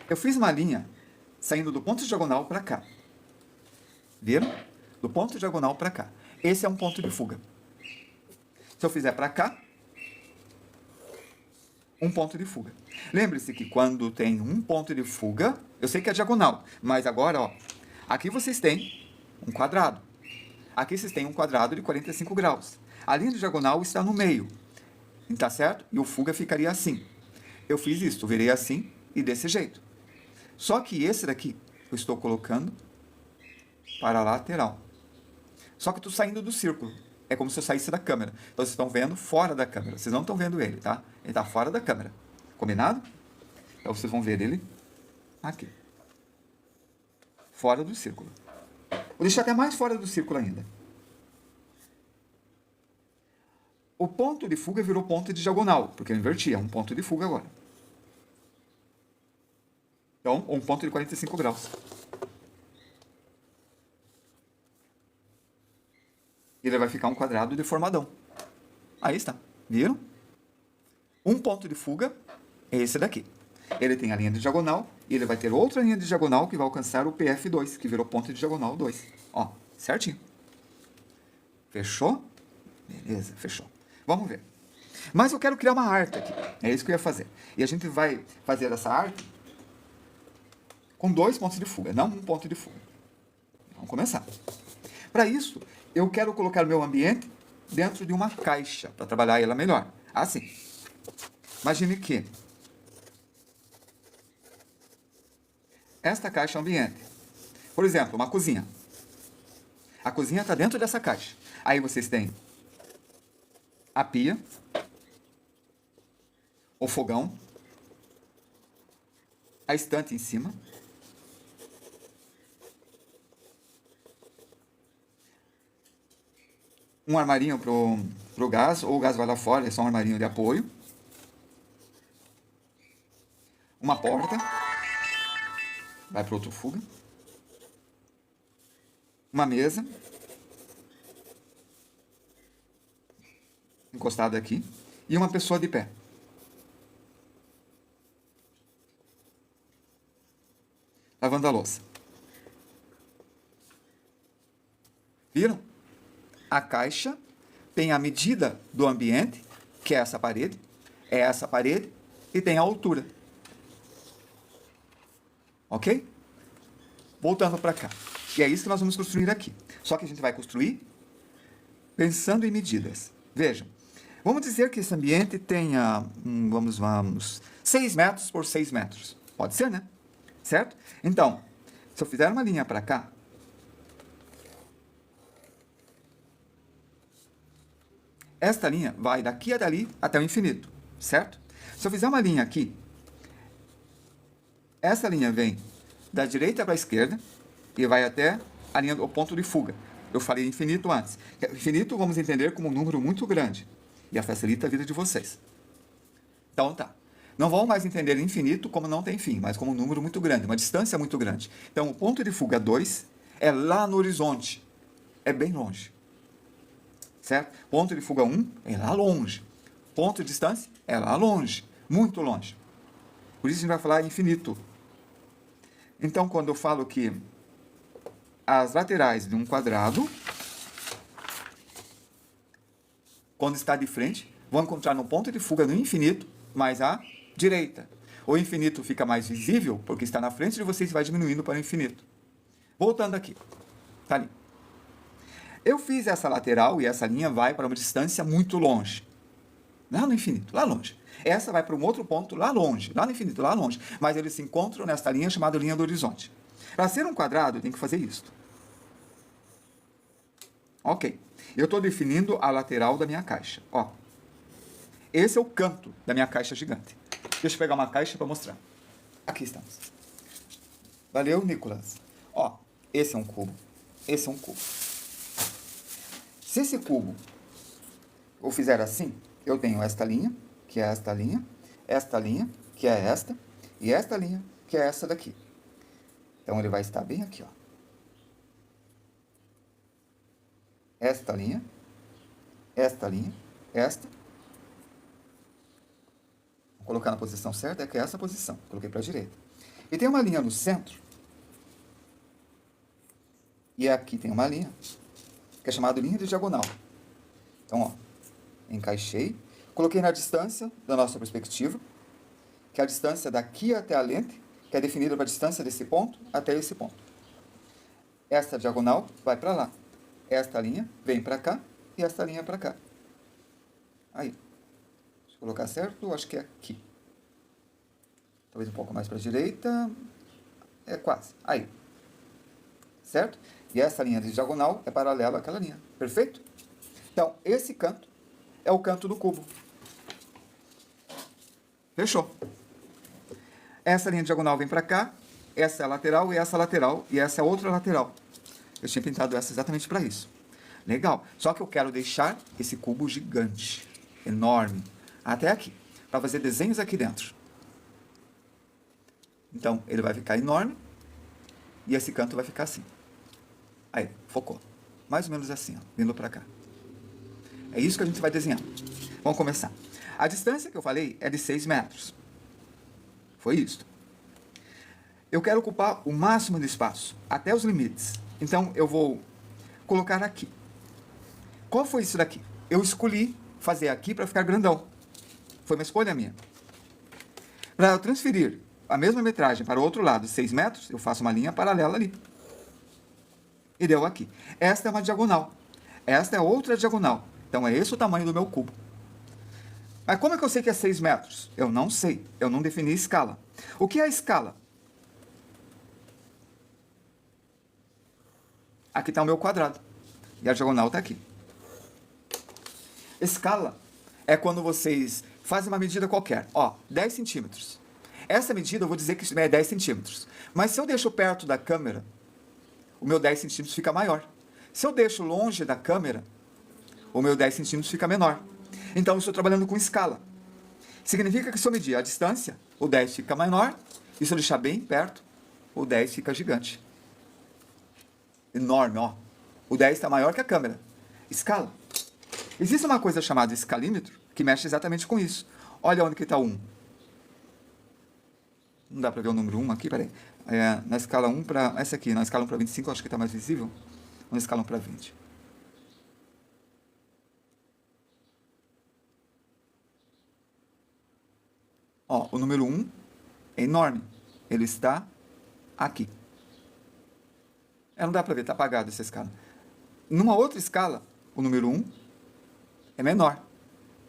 Speaker 2: Eu fiz uma linha saindo do ponto diagonal para cá. Viram? Do ponto diagonal para cá. Esse é um ponto de fuga. Se eu fizer para cá, um ponto de fuga. Lembre-se que quando tem um ponto de fuga, eu sei que é diagonal, mas agora, ó, aqui vocês têm um quadrado. Aqui vocês têm um quadrado de 45 graus. A linha diagonal está no meio, tá certo? E o fuga ficaria assim. Eu fiz isso, virei assim e desse jeito. Só que esse daqui eu estou colocando para a lateral. Só que eu estou saindo do círculo. É como se eu saísse da câmera. Então vocês estão vendo fora da câmera. Vocês não estão vendo ele, tá? Ele está fora da câmera. Combinado? Então vocês vão ver ele aqui. Fora do círculo. Vou deixar até mais fora do círculo ainda. O ponto de fuga virou ponto de diagonal, porque eu inverti. É um ponto de fuga agora. Então, um ponto de 45 graus. E ele vai ficar um quadrado deformadão. Aí está. Viram? Um ponto de fuga é esse daqui. Ele tem a linha de diagonal e ele vai ter outra linha de diagonal que vai alcançar o PF2, que virou ponto de diagonal 2. Ó, certinho. Fechou? Beleza, fechou. Vamos ver. Mas eu quero criar uma arte aqui. É isso que eu ia fazer. E a gente vai fazer essa arte com 2 pontos de fuga, não um ponto de fuga. Vamos começar. Para isso, eu quero colocar o meu ambiente dentro de uma caixa, para trabalhar ela melhor. Assim. Imagine que esta caixa é o ambiente. Por exemplo, uma cozinha. A cozinha está dentro dessa caixa. Aí vocês têm a pia, o fogão, a estante em cima, um armarinho pro gás, ou o gás vai lá fora, é só um armarinho de apoio. Uma porta, vai para outro fuga. Uma mesa, encostada aqui, e uma pessoa de pé. Lavando a louça. Viram? A caixa tem a medida do ambiente, que é essa parede, e tem a altura. Ok? Voltando para cá. E é isso que nós vamos construir aqui. Só que a gente vai construir pensando em medidas. Vejam, vamos dizer que esse ambiente tenha, vamos, 6 metros por 6 metros. Pode ser, né? Certo? Então, se eu fizer uma linha para cá, esta linha vai daqui a dali até o infinito, certo? Se eu fizer uma linha aqui, essa linha vem da direita para a esquerda e vai até a linha, o ponto de fuga. Eu falei infinito antes. Infinito vamos entender como um número muito grande. E facilita a vida de vocês. Então tá. Não vão mais entender infinito como não tem fim, mas como um número muito grande, uma distância muito grande. Então o ponto de fuga 2 é lá no horizonte. É bem longe. Certo? Ponto de fuga 1 é lá longe. Ponto de distância é lá longe. Muito longe. Por isso a gente vai falar infinito. Então, quando eu falo que as laterais de um quadrado, quando está de frente, vão encontrar no ponto de fuga no infinito, mais à direita. O infinito fica mais visível, porque está na frente de vocês e vai diminuindo para o infinito. Voltando aqui. Está ali. Eu fiz essa lateral e essa linha vai para uma distância muito longe. Lá no infinito, lá longe. Essa vai para um outro ponto lá longe, lá no infinito, lá longe. Mas eles se encontram nesta linha chamada linha do horizonte. Para ser um quadrado, eu tenho que fazer isso. Ok. Eu estou definindo a lateral da minha caixa. Ó. Esse é o canto da minha caixa gigante. Deixa eu pegar uma caixa para mostrar. Aqui estamos. Valeu, Nicolas. Ó, esse é um cubo. Esse é um cubo. Se esse cubo eu fizer assim, eu tenho esta linha, que é esta linha, que é esta, e esta linha, que é essa daqui. Então, ele vai estar bem aqui, ó. Esta linha, esta. Vou colocar na posição certa, que é essa posição. Coloquei para a direita. E tem uma linha no centro. E aqui tem uma linha, que é chamada linha de diagonal. Então, ó, encaixei. Coloquei na distância da nossa perspectiva, que é a distância daqui até a lente, que é definida para a distância desse ponto até esse ponto. Esta diagonal vai para lá. Esta linha vem para cá e esta linha para cá. Aí. Deixa eu colocar certo, acho que é aqui. Talvez um pouco mais para a direita. É quase. Aí. Certo? E essa linha de diagonal é paralela àquela linha. Perfeito? Então, esse canto é o canto do cubo. Fechou. Essa linha diagonal vem para cá, essa é a lateral, e essa é a outra lateral. Eu tinha pintado essa exatamente para isso. Legal. Só que eu quero deixar esse cubo gigante, enorme, até aqui, para fazer desenhos aqui dentro. Então, ele vai ficar enorme, e esse canto vai ficar assim. Aí, focou. Mais ou menos assim, ó, vindo para cá. É isso que a gente vai desenhar. Vamos começar. A distância que eu falei é de 6 metros. Foi isso. Eu quero ocupar o máximo de espaço, até os limites. Então, eu vou colocar aqui. Qual foi isso daqui? Eu escolhi fazer aqui para ficar grandão. Foi uma escolha minha. Para eu transferir a mesma metragem para o outro lado, 6 metros, eu faço uma linha paralela ali. E deu aqui. Esta é uma diagonal. Esta é outra diagonal. Então, é esse o tamanho do meu cubo. Mas como é que eu sei que é 6 metros? Eu não sei. Eu não defini escala. O que é a escala? Aqui está o meu quadrado. E a diagonal está aqui. Escala é quando vocês fazem uma medida qualquer. Ó, 10 centímetros. Essa medida eu vou dizer que é 10 centímetros. Mas se eu deixo perto da câmera, o meu 10 centímetros fica maior. Se eu deixo longe da câmera, o meu 10 centímetros fica menor. Então, eu estou trabalhando com escala. Significa que se eu medir a distância, o 10 fica menor. E se eu deixar bem perto, o 10 fica gigante. Enorme, ó. O 10 está maior que a câmera. Escala. Existe uma coisa chamada escalímetro, que mexe exatamente com isso. Olha onde que está 1. Não dá para ver o número 1 aqui, peraí. Na escala 1 para... Essa aqui, na escala 1 para 25, acho que está mais visível. Ou na escala 1 para 20. Ó, o número 1 é enorme. Ele está aqui. Não dá para ver, está apagado essa escala. Numa outra escala, o número 1 é menor.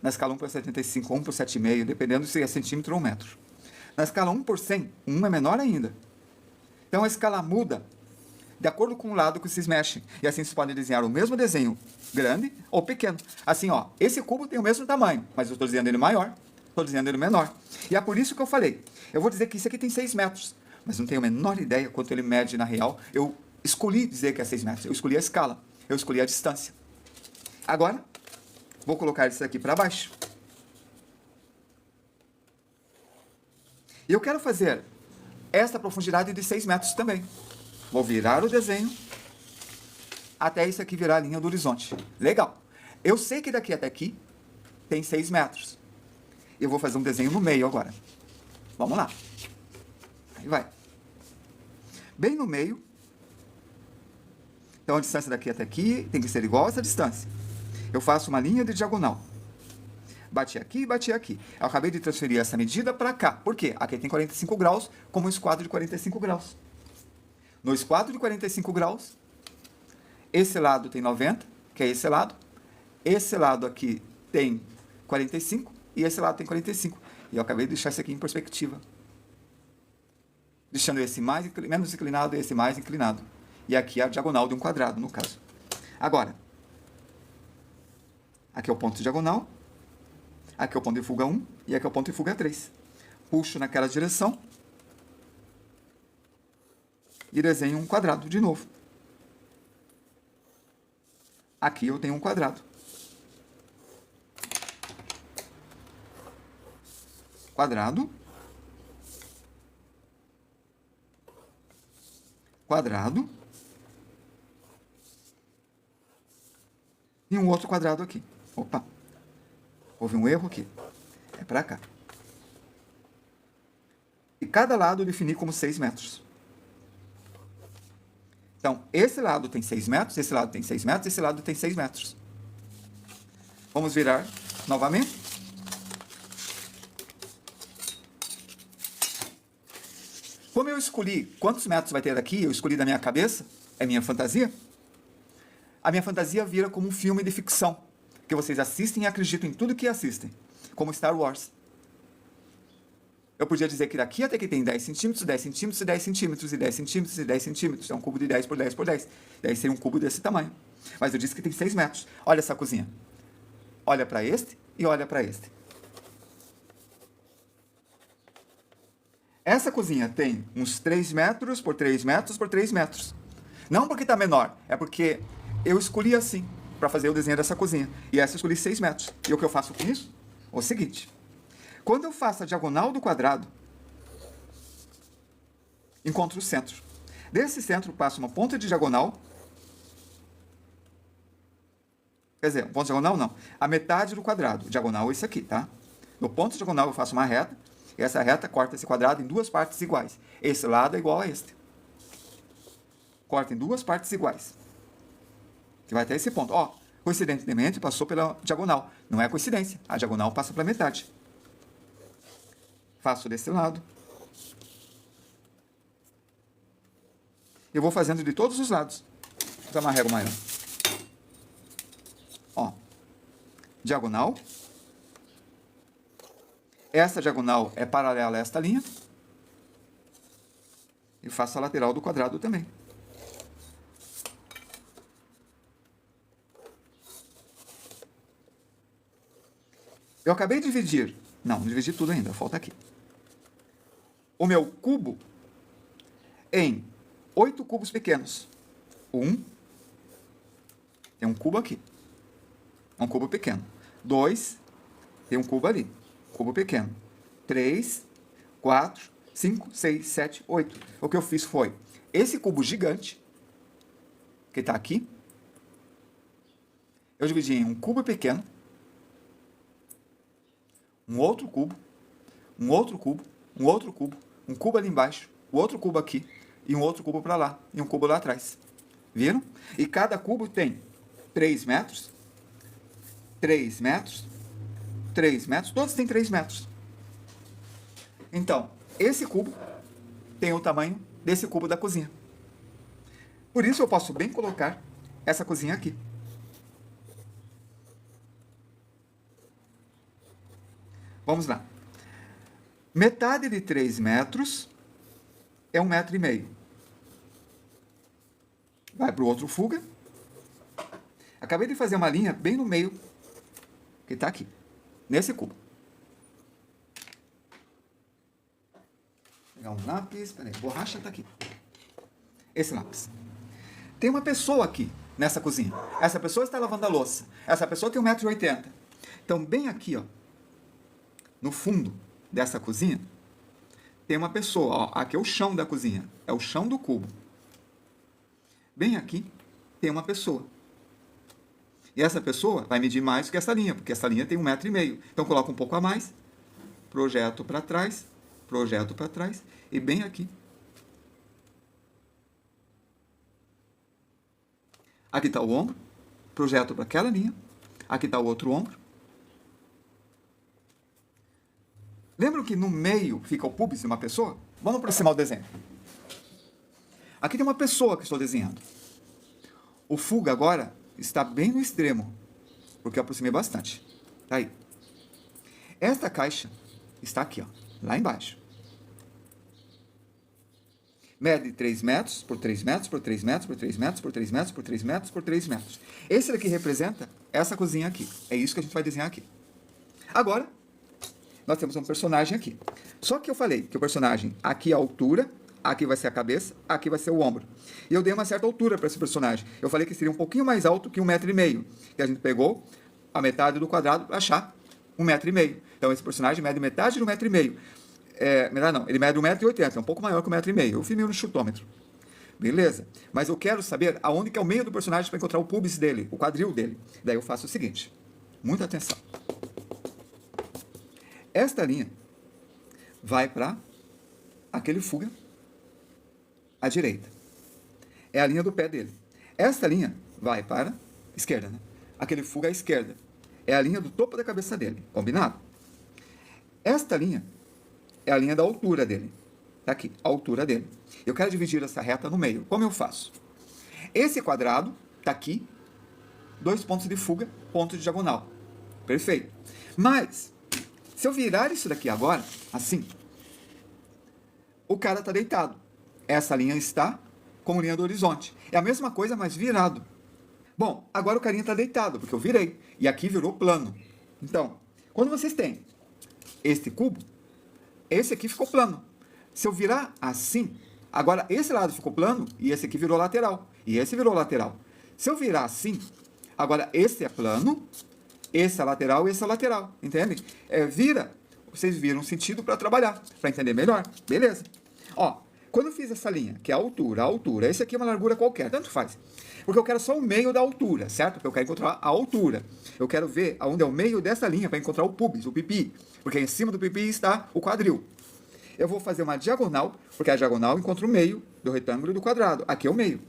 Speaker 2: Na escala 1 para 75, 1 por 7,5, dependendo se é centímetro ou metro. Na escala 1 por 100, 1 é menor ainda. Então, a escala muda de acordo com o lado que vocês mexem. E assim, vocês podem desenhar o mesmo desenho, grande ou pequeno. Assim, ó, esse cubo tem o mesmo tamanho, mas eu estou desenhando ele maior, estou desenhando ele menor. E é por isso que eu falei, eu vou dizer que isso aqui tem 6 metros, mas não tenho a menor ideia quanto ele mede na real. Eu escolhi dizer que é 6 metros, eu escolhi a escala, eu escolhi a distância. Agora, vou colocar isso aqui para baixo. E eu quero fazer esta profundidade de 6 metros também. Vou virar o desenho até isso aqui virar a linha do horizonte. Legal. Eu sei que daqui até aqui tem 6 metros. Eu vou fazer um desenho no meio agora. Vamos lá. Aí vai. Bem no meio. Então, a distância daqui até aqui tem que ser igual a essa distância. Eu faço uma linha de diagonal. Bati aqui e bati aqui. Eu acabei de transferir essa medida para cá. Por quê? Aqui tem 45 graus, como um esquadro de 45 graus. No esquadro de 45 graus, esse lado tem 90, que é esse lado. Esse lado aqui tem 45 e esse lado tem 45. E eu acabei de deixar isso aqui em perspectiva. Deixando esse menos inclinado e esse mais inclinado. E aqui a diagonal de um quadrado, no caso. Agora, aqui é o ponto diagonal. Aqui é o ponto de fuga 1 e aqui é o ponto de fuga 3. Puxo naquela direção e desenho um quadrado de novo. Aqui eu tenho um quadrado. Quadrado. Quadrado. E um outro quadrado aqui. Opa! Houve um erro aqui. É para cá. E cada lado eu defini como 6 metros. Então, esse lado tem 6 metros, esse lado tem 6 metros, esse lado tem 6 metros. Vamos virar novamente. escolhi quantos metros vai ter daqui, eu escolhi da minha cabeça, é minha fantasia, a minha fantasia vira como um filme de ficção, que vocês assistem e acreditam em tudo que assistem, como Star Wars. Eu podia dizer que daqui até que tem 10 centímetros, 10 centímetros, 10 centímetros, e 10 centímetros, e 10 centímetros. É um cubo de 10 por 10 por 10. Daí seria um cubo desse tamanho. Mas eu disse que tem 6 metros. Olha essa cozinha. Olha para este e olha para este. Essa cozinha tem uns 3 metros por 3 metros por 3 metros. Não porque está menor, é porque eu escolhi assim, para fazer o desenho dessa cozinha. E essa eu escolhi 6 metros. E o que eu faço com isso? O seguinte. Quando eu faço a diagonal do quadrado, encontro o centro. Desse centro, passo uma ponta de diagonal. Quer dizer, um ponto de diagonal não. A metade do quadrado. Diagonal é isso aqui, tá? No ponto de diagonal eu faço uma reta. E essa reta corta esse quadrado em 2 partes iguais. Esse lado é igual a este. Corta em 2 partes iguais. Que vai até esse ponto. Ó, coincidentemente passou pela diagonal. Não é coincidência. A diagonal passa pela metade. Faço desse lado. Eu vou fazendo de todos os lados. Vou usar uma régua maior. Ó. Diagonal. Essa diagonal é paralela a esta linha. E faço a lateral do quadrado também. Eu acabei de dividir. Não dividi tudo ainda, falta aqui. O meu cubo em 8 cubos pequenos. Tem um cubo aqui. É um cubo pequeno. 2, tem um cubo ali. Cubo pequeno. 3, 4, 5, 6, 7, 8. O que eu fiz foi, esse cubo gigante, que está aqui, eu dividi em um cubo pequeno, um outro cubo, um outro cubo, um outro cubo, um cubo ali embaixo, o outro cubo aqui, e um outro cubo para lá, e um cubo lá atrás. Viram? E cada cubo tem 3 metros, 3 metros, 3 metros, todos têm 3 metros. Então, esse cubo tem o tamanho desse cubo da cozinha. Por isso eu posso bem colocar essa cozinha aqui. Vamos lá. Metade de 3 metros é 1,5 metro. Vai para o outro fuga. Acabei de fazer uma linha bem no meio, que está aqui, nesse cubo. Vou pegar um lápis, peraí, borracha está aqui. Esse lápis. Tem uma pessoa aqui, nessa cozinha. Essa pessoa está lavando a louça. Essa pessoa tem 1,80 m. Então, bem aqui, ó, no fundo dessa cozinha, tem uma pessoa. Ó, aqui é o chão da cozinha. É o chão do cubo. Bem aqui, tem uma pessoa. E essa pessoa vai medir mais que essa linha, porque essa linha tem 1,5 m. Então, coloca um pouco a mais. Projeto para trás. Projeto para trás. E bem aqui. Aqui está o ombro. Projeto para aquela linha. Aqui está o outro ombro. Lembram que no meio fica o pubis de uma pessoa? Vamos aproximar o desenho. Aqui tem uma pessoa que estou desenhando. O fuga agora está bem no extremo, porque eu aproximei bastante. Tá aí. Esta caixa está aqui, ó, lá embaixo. Mede 3 metros por 3 metros por 3 metros por 3 metros por 3 metros por 3 metros por 3 metros. Esse daqui representa essa cozinha aqui. É isso que a gente vai desenhar aqui. Agora, nós temos um personagem aqui. Só que eu falei que o personagem, aqui é a altura, aqui vai ser a cabeça, aqui vai ser o ombro. E eu dei uma certa altura para esse personagem. Eu falei que seria um pouquinho mais alto que 1,5 m. Que a gente pegou a metade do quadrado para achar 1,5 m. Então, esse personagem mede metade de 1,5 m. Melhor não, ele mede 1,80 m, é um pouco maior que 1,5 m. Eu fui meio no chutômetro. Beleza? Mas eu quero saber aonde que é o meio do personagem para encontrar o pubis dele, o quadril dele. Daí eu faço o seguinte. Muita atenção. Esta linha vai para aquele fuga à direita. É a linha do pé dele. Esta linha vai para a esquerda, né? Aquele fuga à esquerda. É a linha do topo da cabeça dele. Combinado? Esta linha é a linha da altura dele. Está aqui, a altura dele. Eu quero dividir essa reta no meio. Como eu faço? Esse quadrado está aqui, 2 pontos de fuga, ponto de diagonal. Perfeito. Mas, se eu virar isso daqui agora, assim, o cara está deitado. Essa linha está como linha do horizonte. É a mesma coisa, mas virado. Bom, agora o carinha está deitado, porque eu virei. E aqui virou plano. Então, quando vocês têm este cubo, esse aqui ficou plano. Se eu virar assim, agora esse lado ficou plano e esse aqui virou lateral. E esse virou lateral. Se eu virar assim, agora esse é plano, esse é lateral e esse é lateral. Entende? Vira, vocês viram sentido para trabalhar, para entender melhor. Beleza. Ó, quando eu fiz essa linha, que é a altura, esse aqui é uma largura qualquer, tanto faz. Porque eu quero só o meio da altura, certo? Porque eu quero encontrar a altura. Eu quero ver aonde é o meio dessa linha para encontrar o pubis, o pipi. Porque em cima do pipi está o quadril. Eu vou fazer uma diagonal, porque a diagonal encontra o meio do retângulo e do quadrado. Aqui é o meio.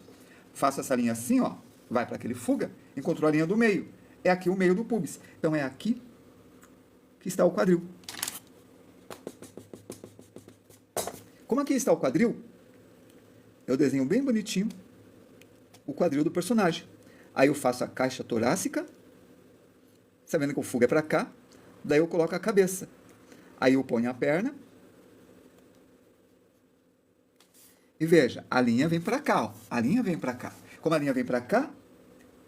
Speaker 2: Faço essa linha assim, ó, vai para aquele fuga, encontrou a linha do meio. É aqui o meio do pubis. Então é aqui que está o quadril. Como aqui está o quadril, eu desenho bem bonitinho o quadril do personagem. Aí eu faço a caixa torácica, sabendo que o fuga é para cá, daí eu coloco a cabeça. Aí eu ponho a perna. E veja, a linha vem para cá, ó. A linha vem para cá. Como a linha vem para cá,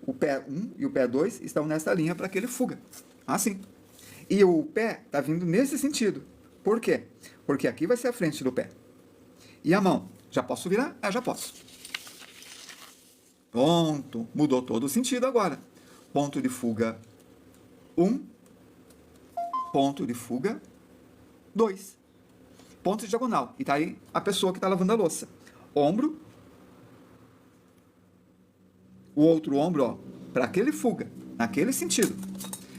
Speaker 2: o pé 1 e o pé 2 estão nessa linha para aquele fuga. Assim. E o pé está vindo nesse sentido. Por quê? Porque aqui vai ser a frente do pé. E a mão? Já posso virar? Já posso. Pronto. Mudou todo o sentido agora. Ponto de fuga 1. Ponto de fuga 2. Ponto de diagonal. E está aí a pessoa que está lavando a louça. Ombro. O outro ombro, ó, para aquele fuga. Naquele sentido.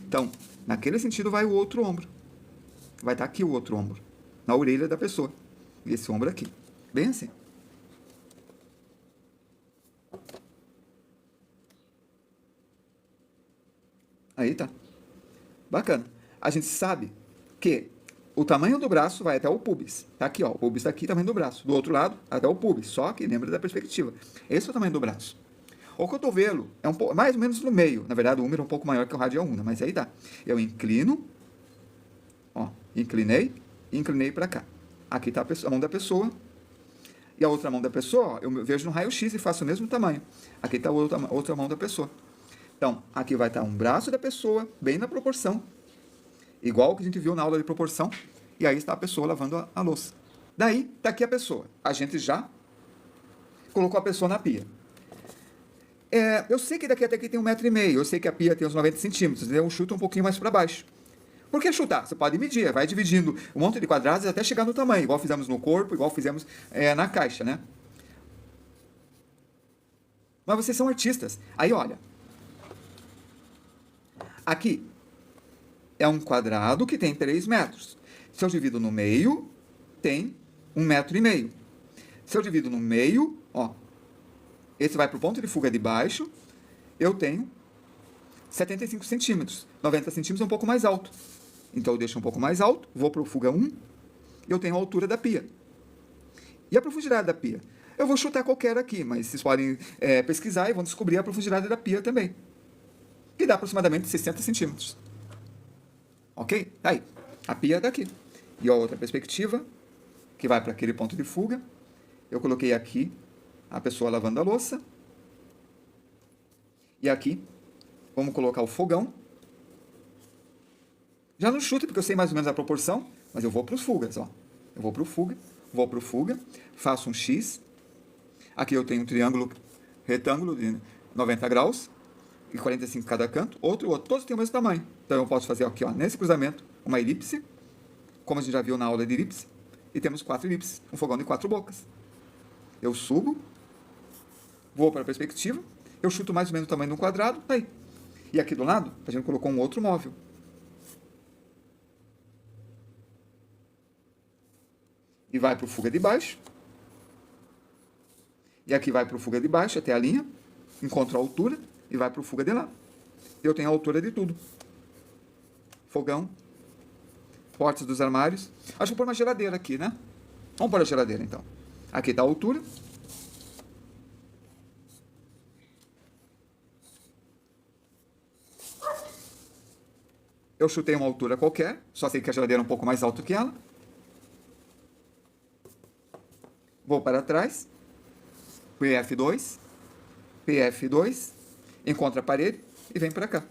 Speaker 2: Então, naquele sentido vai o outro ombro. Vai estar aqui o outro ombro. Na orelha da pessoa. E esse ombro aqui. Bem assim. Aí tá. Bacana. A gente sabe que o tamanho do braço vai até o pubis. Tá aqui, ó. O pubis tá aqui, tamanho do braço. Do outro lado, até o pubis. Só que lembra da perspectiva. Esse é o tamanho do braço. O cotovelo é mais ou menos no meio. Na verdade, o húmero é um pouco maior que o rádio ulna, mas aí dá. Eu inclino. Ó, inclinei e inclinei para cá. Aqui tá a mão da pessoa. E a outra mão da pessoa, ó, eu vejo no raio-x e faço o mesmo tamanho. Aqui está a outra mão da pessoa. Então, aqui vai estar um braço da pessoa, bem na proporção. Igual o que a gente viu na aula de proporção. E aí está a pessoa lavando a louça. Daí, está aqui a pessoa. A gente já colocou a pessoa na pia. Eu sei que daqui até aqui tem 1,5 m. Eu sei que a pia tem uns 90 centímetros. Eu chuto um pouquinho mais para baixo. Por que chutar? Você pode medir, vai dividindo um monte de quadrados até chegar no tamanho, igual fizemos no corpo, igual fizemos na caixa, né? Mas vocês são artistas. Aí, olha. Aqui é um quadrado que tem 3 metros. Se eu divido no meio, tem 1,5 m. Se eu divido no meio, ó, esse vai para o ponto de fuga de baixo, eu tenho 75 centímetros. 90 centímetros é um pouco mais alto. Então eu deixo um pouco mais alto, vou para o fuga 1, e eu tenho a altura da pia. E a profundidade da pia? Eu vou chutar qualquer aqui, mas vocês podem pesquisar e vão descobrir a profundidade da pia também. Que dá aproximadamente 60 centímetros. Ok? Tá aí. A pia está aqui. E a outra perspectiva, que vai para aquele ponto de fuga. Eu coloquei aqui a pessoa lavando a louça. E aqui, vamos colocar o fogão. Já não chuto, porque eu sei mais ou menos a proporção, mas eu vou para os fugas, ó. Eu vou para o fuga, vou para o fuga, faço um X. Aqui eu tenho um triângulo retângulo de 90 graus e 45 cada canto. Outro, todos têm o mesmo tamanho. Então eu posso fazer aqui, ó, nesse cruzamento, uma elipse, como a gente já viu na aula de elipse, e temos 4 elipses, um fogão de 4 bocas. Eu subo, vou para a perspectiva, eu chuto mais ou menos o tamanho de um quadrado, tá aí. E aqui do lado, a gente colocou um outro móvel. E vai para o fuga de baixo. E aqui vai para o fuga de baixo, até a linha. Encontro a altura e vai para o fuga de lá. Eu tenho a altura de tudo. Fogão. Portas dos armários. Acho que vou pôr uma geladeira aqui, né? Vamos para a geladeira, então. Aqui está a altura. Eu chutei uma altura qualquer, só sei que a geladeira é um pouco mais alta que ela. Vou para trás. PF2. PF2. Encontro a parede e vem para cá.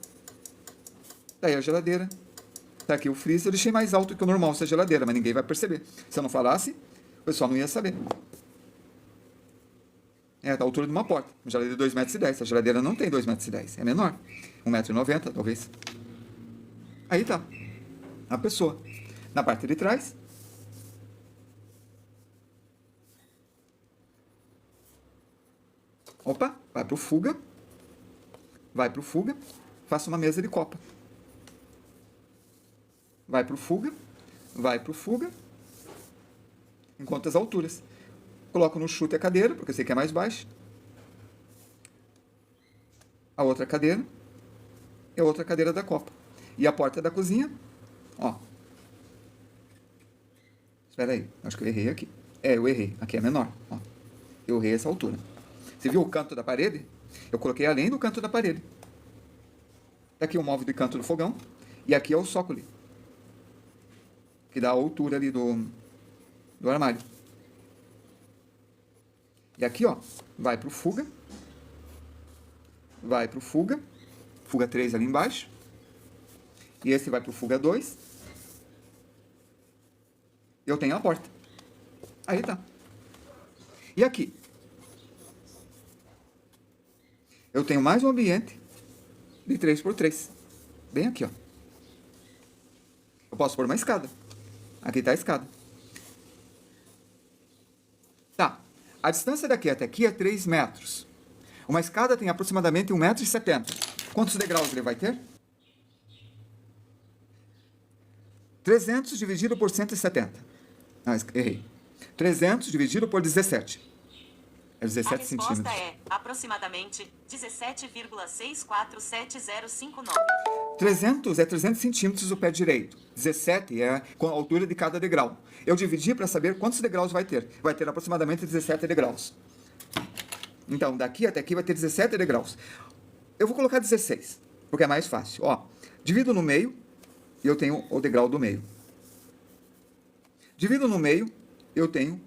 Speaker 2: Tá aí a geladeira. Tá aqui o freezer. Eu deixei mais alto que o normal essa geladeira, mas ninguém vai perceber. Se eu não falasse, o pessoal não ia saber. É, tá a altura de uma porta. Uma geladeira de 2,10 m. A geladeira não tem 2,10 m. É menor. 1,90 m, talvez. Aí tá. A pessoa. Na parte de trás. Opa, vai pro fuga. Vai pro fuga. Faça uma mesa de copa. Vai pro fuga. Vai pro fuga. Encontra as alturas. Coloco no chute a cadeira, porque eu sei que é mais baixo. A outra cadeira. E a outra cadeira da copa. E a porta da cozinha. Ó. Espera aí. Acho que eu errei aqui. É, eu errei. Aqui é menor. Ó. Eu errei essa altura. Você viu o canto da parede? Eu coloquei além do canto da parede. Aqui é o móvel de canto do fogão. E aqui é o sócolo. Que dá a altura ali do armário. E aqui, ó. Vai pro fuga. Vai pro fuga. Fuga 3 ali embaixo. E esse vai pro fuga 2. Eu tenho a porta. Aí tá. E aqui? Eu tenho mais um ambiente de 3x3. Bem aqui, ó. Eu posso pôr uma escada. Aqui tá a escada. Tá. A distância daqui até aqui é 3 metros. Uma escada tem aproximadamente 1,70 m. Quantos degraus ele vai ter? 300 dividido por 170. Ah, errei. 300 dividido por 17. É 17 centímetros.
Speaker 3: A resposta é aproximadamente 17,647059.
Speaker 2: 300 é 300 centímetros o pé direito. 17 é com a altura de cada degrau. Eu dividi para saber quantos degraus vai ter. Vai ter aproximadamente 17 degraus. Então, daqui até aqui vai ter 17 degraus. Eu vou colocar 16, porque é mais fácil. Ó, divido no meio e eu tenho o degrau do meio. Divido no meio, eu tenho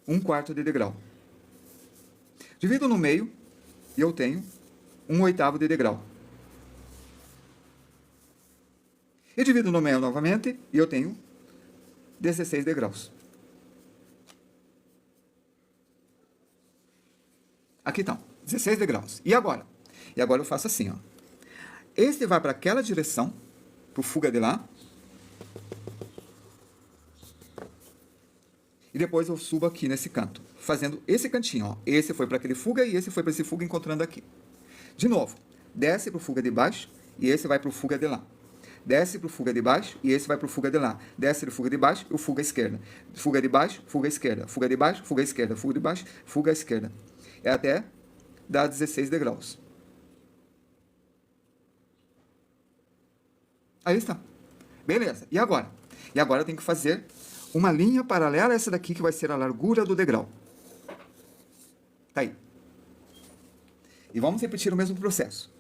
Speaker 2: 1/4 de degrau. Divido no meio e eu tenho 1/8 de degrau. E divido no meio novamente e eu tenho 16 degraus. Aqui estão, 16 degraus. E agora? E agora eu faço assim, ó. Este vai para aquela direção, para o fuga de lá. E depois eu subo aqui nesse canto, fazendo esse cantinho, ó. Esse foi para aquele fuga e esse foi para esse fuga, encontrando aqui. De novo, desce para o fuga de baixo e esse vai para o fuga de lá. Desce para o fuga de baixo e esse vai para o fuga de lá. Desce do fuga de baixo e o fuga à esquerda. Fuga de baixo, fuga à esquerda. Fuga de baixo, fuga à esquerda. Fuga de baixo, fuga à esquerda. É até dar 16 degraus. Aí está. Beleza. E agora? E agora eu tenho que fazer uma linha paralela a essa daqui, que vai ser a largura do degrau. Tá aí. E vamos repetir o mesmo processo.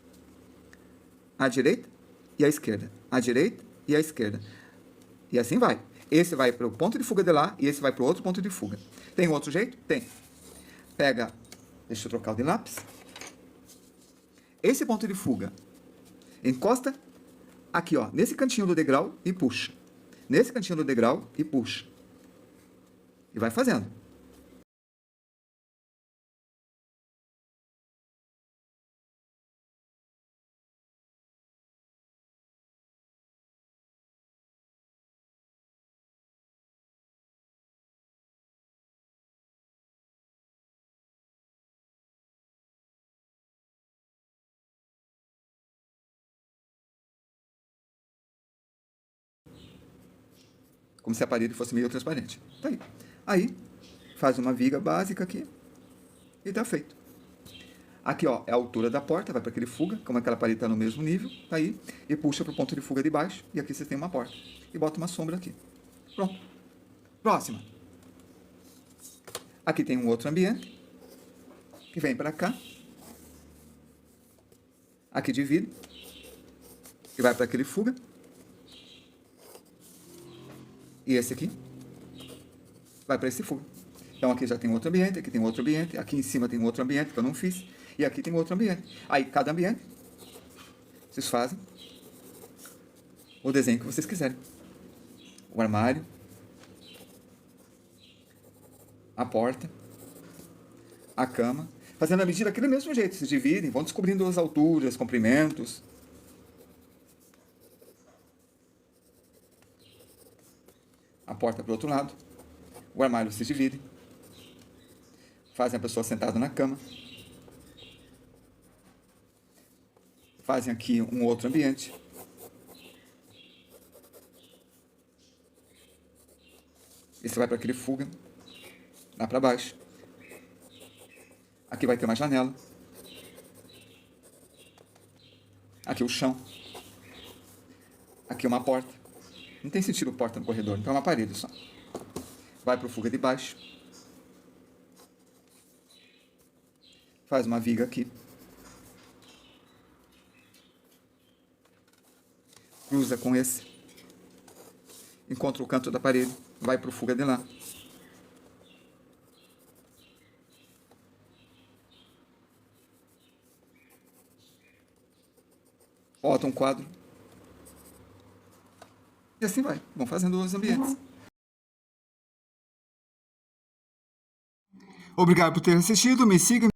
Speaker 2: À direita e à esquerda. À direita e à esquerda. E assim vai. Esse vai para o ponto de fuga de lá e esse vai para o outro ponto de fuga. Tem outro jeito? Tem. Pega... Deixa eu trocar o de lápis. Esse ponto de fuga. Encosta aqui, ó, nesse cantinho do degrau e puxa. Nesse cantinho do degrau e puxa. E vai fazendo. Como se a parede fosse meio transparente. Tá aí. Aí, faz uma viga básica aqui e tá feito. Aqui, ó, é a altura da porta, vai para aquele fuga, como aquela parede está no mesmo nível, tá aí, e puxa para o ponto de fuga de baixo, e aqui você tem uma porta. E bota uma sombra aqui. Pronto. Próxima. Aqui tem um outro ambiente, que vem para cá. Aqui divide, que vai para aquele fuga. E esse aqui vai para esse fuga. Então aqui já tem outro ambiente, aqui tem outro ambiente, aqui em cima tem outro ambiente que eu não fiz, e aqui tem outro ambiente. Aí cada ambiente, vocês fazem o desenho que vocês quiserem. O armário, a porta, a cama, fazendo a medida daquele mesmo jeito, se dividem, vão descobrindo as alturas, comprimentos. A porta para o outro lado, o armário se divide, fazem a pessoa sentada na cama, fazem aqui um outro ambiente. Esse vai para aquele fuga, lá para baixo. Aqui vai ter uma janela. Aqui o chão. Aqui uma porta. Não tem sentido porta no corredor, então é uma parede só. Vai para o fuga de baixo. Faz uma viga aqui. Cruza com esse. Encontra o canto da parede. Vai para o fuga de lá. Bota um quadro. E assim vai. Vão fazendo os ambientes.
Speaker 1: Obrigado por ter assistido. Me siga.